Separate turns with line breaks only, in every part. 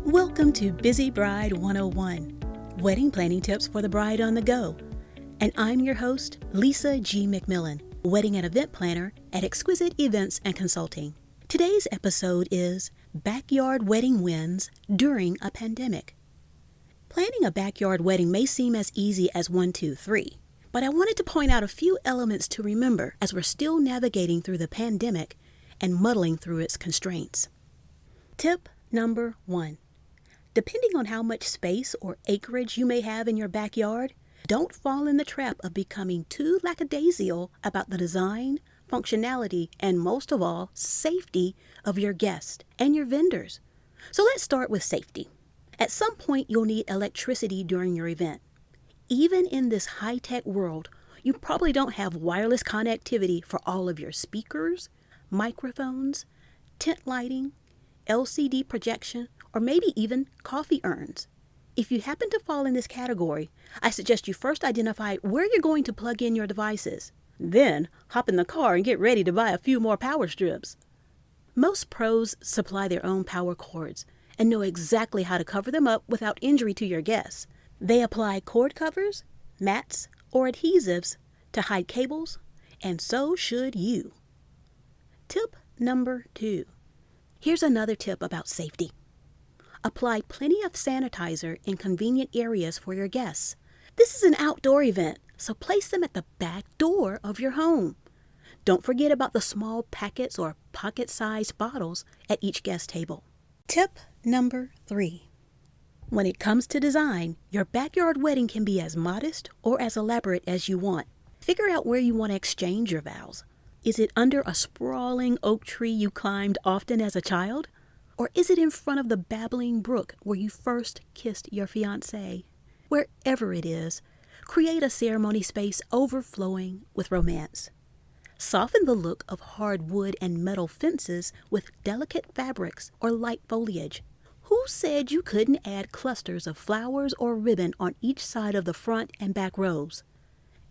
Welcome to Busy Bride 101, wedding planning tips for the bride on the go. And I'm your host, Lisa G. McMillan, wedding and event planner at Exquisite Events and Consulting. Today's episode is Backyard Wedding Wins During a Pandemic. Planning a backyard wedding may seem as easy as 1, 2, 3, but I wanted to point out a few elements to remember as we're still navigating through the pandemic and muddling through its constraints. Tip number 1. Depending on how much space or acreage you may have in your backyard, don't fall in the trap of becoming too lackadaisical about the design, functionality, and most of all, safety of your guests and your vendors. So let's start with safety. At some point, you'll need electricity during your event. Even in this high-tech world, you probably don't have wireless connectivity for all of your speakers, microphones, tent lighting, LCD projection, or maybe even coffee urns. If you happen to fall in this category, I suggest you first identify where you're going to plug in your devices. Then, hop in the car and get ready to buy a few more power strips. Most pros supply their own power cords and know exactly how to cover them up without injury to your guests. They apply cord covers, mats, or adhesives to hide cables, and so should you. Tip number 2. Here's another tip about safety. Apply plenty of sanitizer in convenient areas for your guests. This is an outdoor event, so place them at the back door of your home. Don't forget about the small packets or pocket-sized bottles at each guest table. Tip number 3. When it comes to design, your backyard wedding can be as modest or as elaborate as you want. Figure out where you want to exchange your vows. Is it under a sprawling oak tree you climbed often as a child? Or is it in front of the babbling brook where you first kissed your fiancé? Wherever it is, create a ceremony space overflowing with romance. Soften the look of hard wood and metal fences with delicate fabrics or light foliage. Who said you couldn't add clusters of flowers or ribbon on each side of the front and back rows?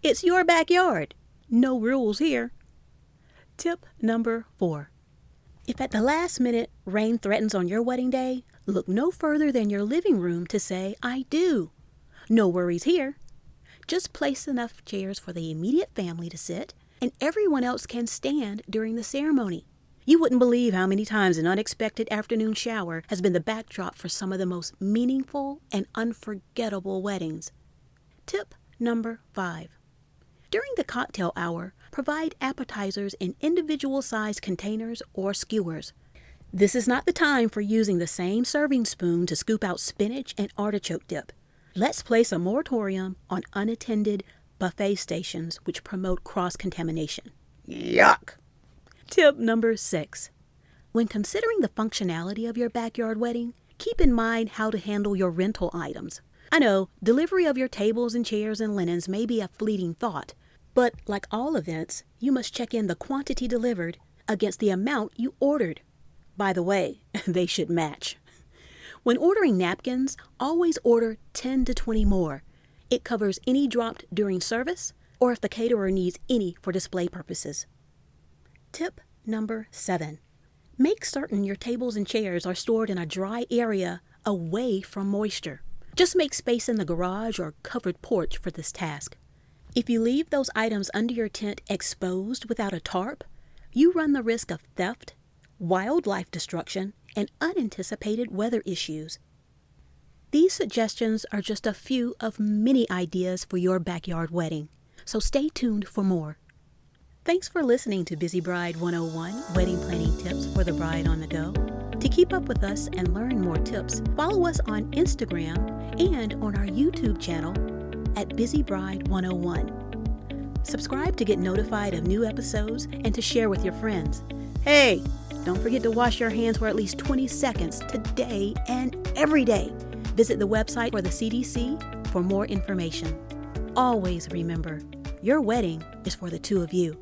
It's your backyard. No rules here. Tip number 4. If at the last minute rain threatens on your wedding day, look no further than your living room to say, "I do." No worries here. Just place enough chairs for the immediate family to sit, and everyone else can stand during the ceremony. You wouldn't believe how many times an unexpected afternoon shower has been the backdrop for some of the most meaningful and unforgettable weddings. Tip number 5. During the cocktail hour, provide appetizers in individual-sized containers or skewers. This is not the time for using the same serving spoon to scoop out spinach and artichoke dip. Let's place a moratorium on unattended buffet stations which promote cross-contamination. Yuck! Tip number 6. When considering the functionality of your backyard wedding, keep in mind how to handle your rental items. I know, delivery of your tables and chairs and linens may be a fleeting thought, but like all events, you must check in the quantity delivered against the amount you ordered. By the way, they should match. When ordering napkins, always order 10 to 20 more. It covers any dropped during service or if the caterer needs any for display purposes. Tip number 7. Make certain your tables and chairs are stored in a dry area away from moisture. Just make space in the garage or covered porch for this task. If you leave those items under your tent exposed without a tarp, you run the risk of theft, wildlife destruction, and unanticipated weather issues. These suggestions are just a few of many ideas for your backyard wedding, so stay tuned for more. Thanks for listening to Busy Bride 101, wedding planning tips for the bride on the go. To keep up with us and learn more tips, follow us on Instagram and on our YouTube channel at Busy Bride 101. Subscribe to get notified of new episodes and to share with your friends. Hey, don't forget to wash your hands for at least 20 seconds today and every day. Visit the website for the CDC for more information. Always remember, your wedding is for the two of you.